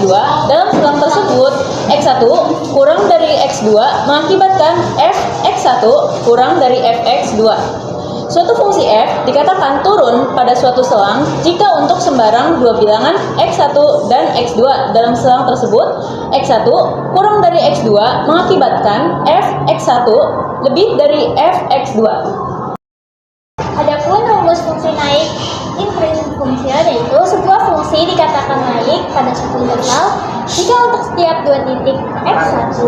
X2 dalam selang tersebut X1 kurang dari X2 mengakibatkan f X1 kurang dari fx2. Suatu fungsi f dikatakan turun pada suatu selang jika untuk sembarang dua bilangan x1 dan x2 dalam selang tersebut x1 kurang dari x2 mengakibatkan f x1 lebih dari f x2. Adapun rumus fungsi naik intrinsic function yaitu sebuah fungsi dikatakan naik pada suatu interval jika untuk setiap dua titik x1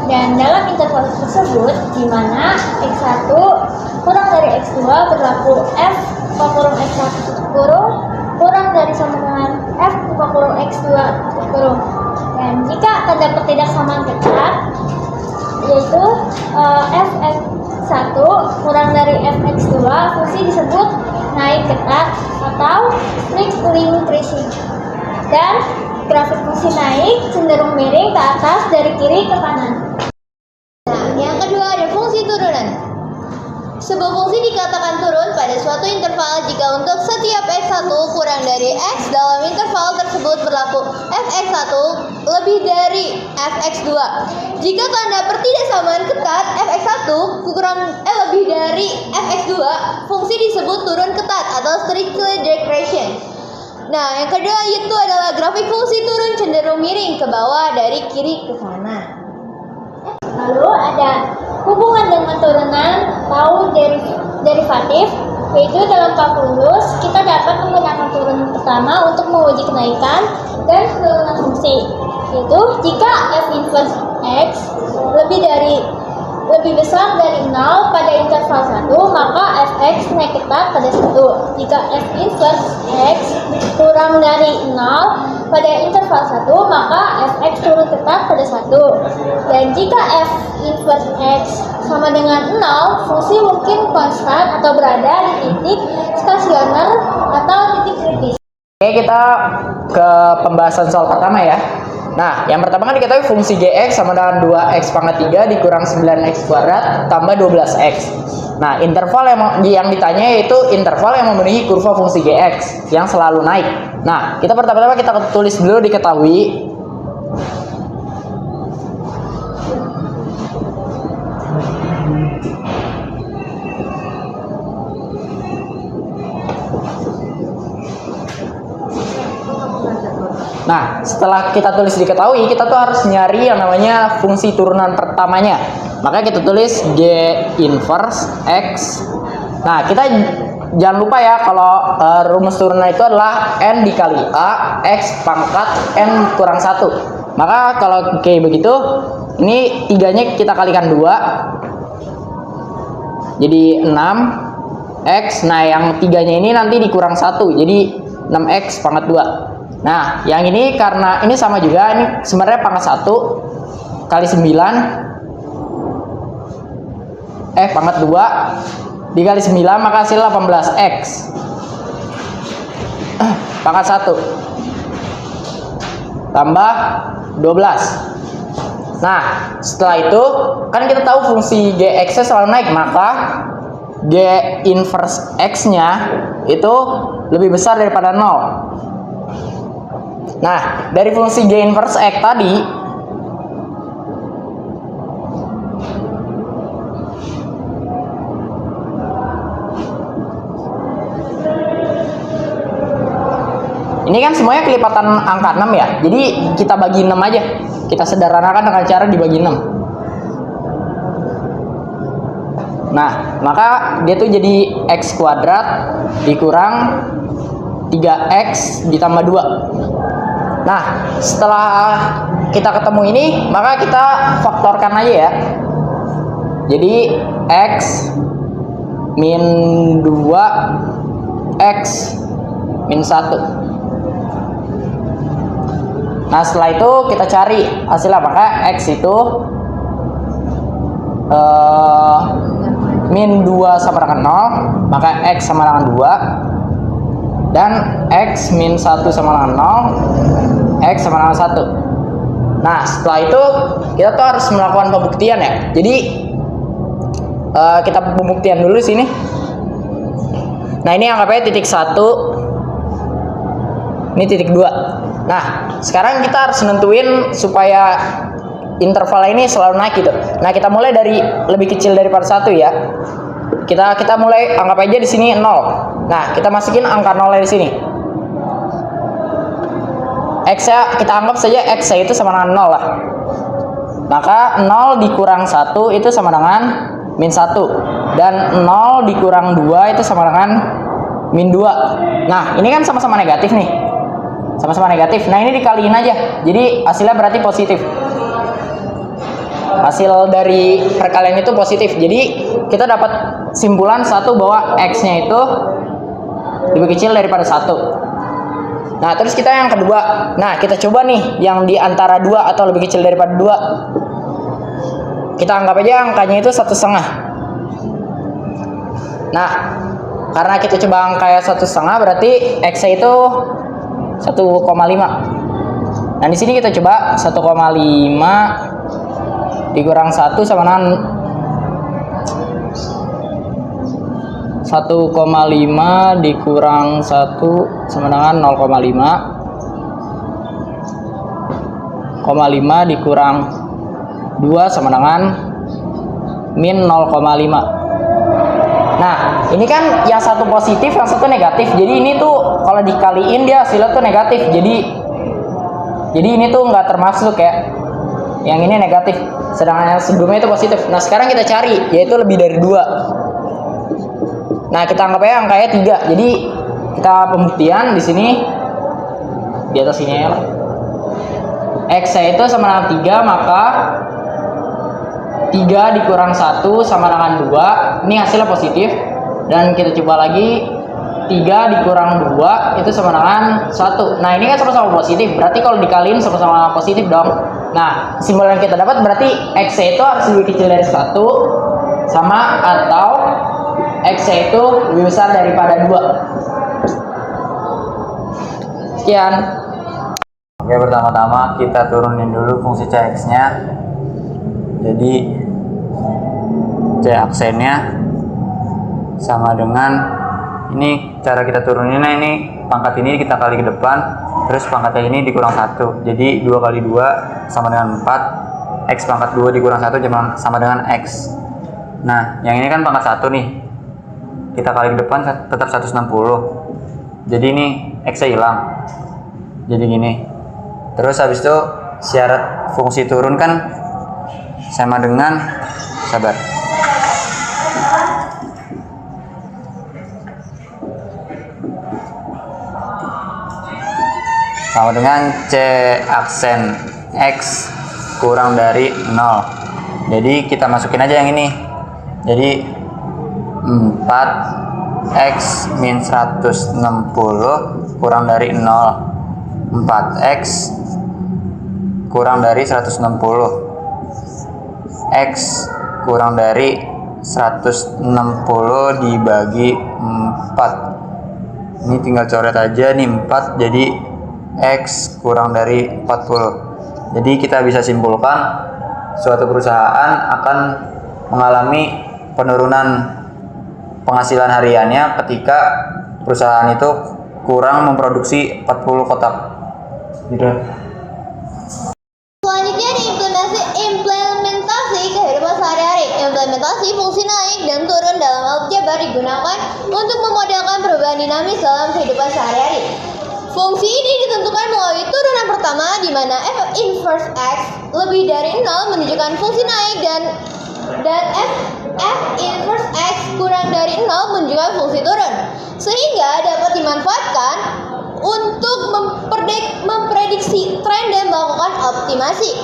dan dalam interval tersebut di mana x1 kurang dari x2 berlaku f kurang x1 kurang dari sama dengan f kurang x2 kurang. Dan jika terdapat tidak sama ketat yaitu fx1 kurang dari fx2 fungsi disebut naik ketat atau strictly increasing. Dan grafik fungsi naik cenderung miring ke atas dari kiri ke kanan. Nah, yang kedua ada fungsi turunan. Sebuah fungsi dikatakan turun pada suatu interval jika untuk setiap x1 kurang dari x dalam interval tersebut berlaku fx1 lebih dari fx2. Jika tanda pertidaksamaan ketat fx1 lebih dari fx2, fungsi disebut turun ketat atau strictly decreasing. Nah, yang kedua itu adalah grafik fungsi turun cenderung miring ke bawah dari kiri ke kanan. Lalu ada hubungan dengan turunan atau derivatif, yaitu dalam kalkulus kita dapat menggunakan turunan pertama untuk menguji kenaikan dan turunan fungsi, yaitu jika f inverse x lebih besar dari 0 pada interval 1, maka fx naik ketat pada 1. Jika f inverse x kurang dari 0 pada interval 1, maka fx turun ketat pada 1. Dan jika f inverse x sama dengan 0, fungsi mungkin konstan atau berada di titik stasioner atau titik kritis. Oke, kita ke pembahasan soal pertama ya. Nah, yang pertama kan diketahui fungsi gx sama dengan 2x pangkat 3 dikurang 9x kuadrat tambah 12x. Nah, interval yang ditanya yaitu interval yang memenuhi kurva fungsi gx yang selalu naik. Nah, kita pertama-tama kita tulis dulu diketahui. Nah, setelah kita tulis diketahui, kita tuh harus nyari yang namanya fungsi turunan pertamanya. Makanya kita tulis G inverse X. Nah, kita jangan lupa ya kalau rumus turunan itu adalah N dikali A X pangkat N kurang 1. Maka kalau kayak begitu, ini tiganya kita kalikan 2. Jadi 6 X. Nah, yang tiganya ini nanti dikurang 1. Jadi 6X pangkat 2. Nah, yang ini karena ini sama juga, ini sebenarnya pangkat 1 kali 9 pangkat 2 dikali 9 maka hasil 18x pangkat 1 tambah 12. Nah, setelah itu kan kita tahu fungsi gx selalu naik, maka g inverse x nya itu lebih besar daripada 0. Nah, dari fungsi G inverse X tadi ini kan semuanya kelipatan angka 6 ya. Jadi kita bagi 6 aja. Kita sederhanakan dengan cara dibagi 6. Nah, maka dia tuh jadi X kuadrat dikurang 3X ditambah 2. Nah, setelah kita ketemu ini, maka kita faktorkan aja ya. Jadi X min 2 X min 1. Nah, setelah itu kita cari hasilnya, maka X itu min 2 sama dengan 0, maka X sama dengan 2. Dan X min 1 sama dengan 0, X sama dengan 1. Nah, setelah itu kita tuh harus melakukan pembuktian ya. Jadi kita pembuktian dulu di sini. Nah, ini anggapnya titik 1. Ini titik 2. Nah, sekarang kita harus nentuin supaya interval ini selalu naik gitu. Nah, kita mulai dari lebih kecil daripada 1 ya. Kita mulai anggap aja di sini 0. Nah, kita masukin angka 0 di sini. X-nya kita anggap saja X-nya itu sama dengan 0 lah. Maka 0 dikurang 1 itu sama dengan min 1. Dan 0 dikurang 2 itu sama dengan min 2. Nah, ini kan sama-sama negatif nih. Sama-sama negatif. Nah, ini dikaliin aja. Jadi hasilnya berarti positif. Hasil dari perkalian itu positif. Jadi kita dapat simpulan satu bahwa X-nya itu lebih kecil daripada 1. Nah, terus kita yang kedua. Nah, kita coba nih yang di antara 2 atau lebih kecil daripada 2. Kita anggap aja angkanya itu 1,5. Nah, karena kita coba angkanya 1,5 berarti X-nya itu 1,5. Nah, di sini kita coba 1,5 dikurang 1 sama dengan 1,5 dikurang 1 sama dengan 0,5. 0,5 dikurang 2 sama dengan min 0,5. Nah, ini kan yang satu positif, yang satu negatif. Jadi ini tuh kalau dikaliin dia hasilnya tuh negatif. Jadi ini tuh nggak termasuk ya. Yang ini negatif, sedangkan yang sebelumnya itu positif. Nah, sekarang kita cari, yaitu lebih dari 2. Nah, kita anggap aja angkanya 3. Jadi kita pembuktian di sini di atas sini ya. X-nya itu sama dengan 3, maka 3 dikurang 1 sama dengan 2. Ini hasilnya positif. Dan kita coba lagi 3 dikurang 2 itu sama dengan 1. Nah, ini kan sama-sama positif. Berarti kalau dikaliin sama-sama positif dong. Nah, simbol yang kita dapat berarti X-nya itu harus lebih kecil dari 1 sama atau X-nya itu lebih besar daripada 2. Sekian. Oke, pertama-tama kita turunin dulu fungsi Cx-nya. Jadi C aksennya sama dengan ini, cara kita turuninnya ini pangkat ini kita kali ke depan, terus pangkatnya ini dikurang 1. Jadi 2 kali 2 sama dengan 4. X pangkat 2 dikurang 1 sama dengan X. Nah, yang ini kan pangkat 1 nih. Kita kali ke depan tetap 160. Jadi ini X-nya hilang. Jadi gini. Terus habis itu syarat fungsi turun kan sama dengan sama dengan C aksen X kurang dari 0. Jadi kita masukin aja yang ini. Jadi 4x min 160 kurang dari 0. 4x kurang dari 160. X kurang dari 160 dibagi 4. Ini tinggal coret aja nih 4, jadi X kurang dari 40. Jadi kita bisa simpulkan suatu perusahaan akan mengalami penurunan penghasilan hariannya ketika perusahaan itu kurang memproduksi 40 kotak. Gitu. Selanjutnya implementasi kehidupan sehari-hari. Implementasi fungsi naik dan turun dalam aljabar digunakan untuk memodelkan perubahan dinamis dalam kehidupan sehari-hari. Fungsi ini ditentukan melalui turunan pertama di mana f inverse x lebih dari 0 menunjukkan fungsi naik dan f inverse x kurang dari 0 menunjukkan fungsi turun. Sehingga dapat dimanfaatkan untuk memprediksi tren dan melakukan optimasi.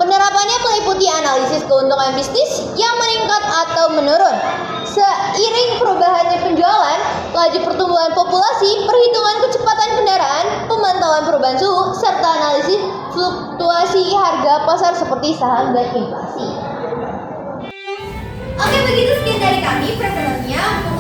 Penerapannya meliputi analisis keuntungan bisnis yang meningkat atau menurun. Seiring perubahannya penjualan, laju pertumbuhan populasi, perhitungan kecepatan kendaraan, pemantauan perubahan suhu, serta analisis fluktuasi harga pasar seperti saham dan inflasi. Oke, begitu sekian dari kami. Perkenalnya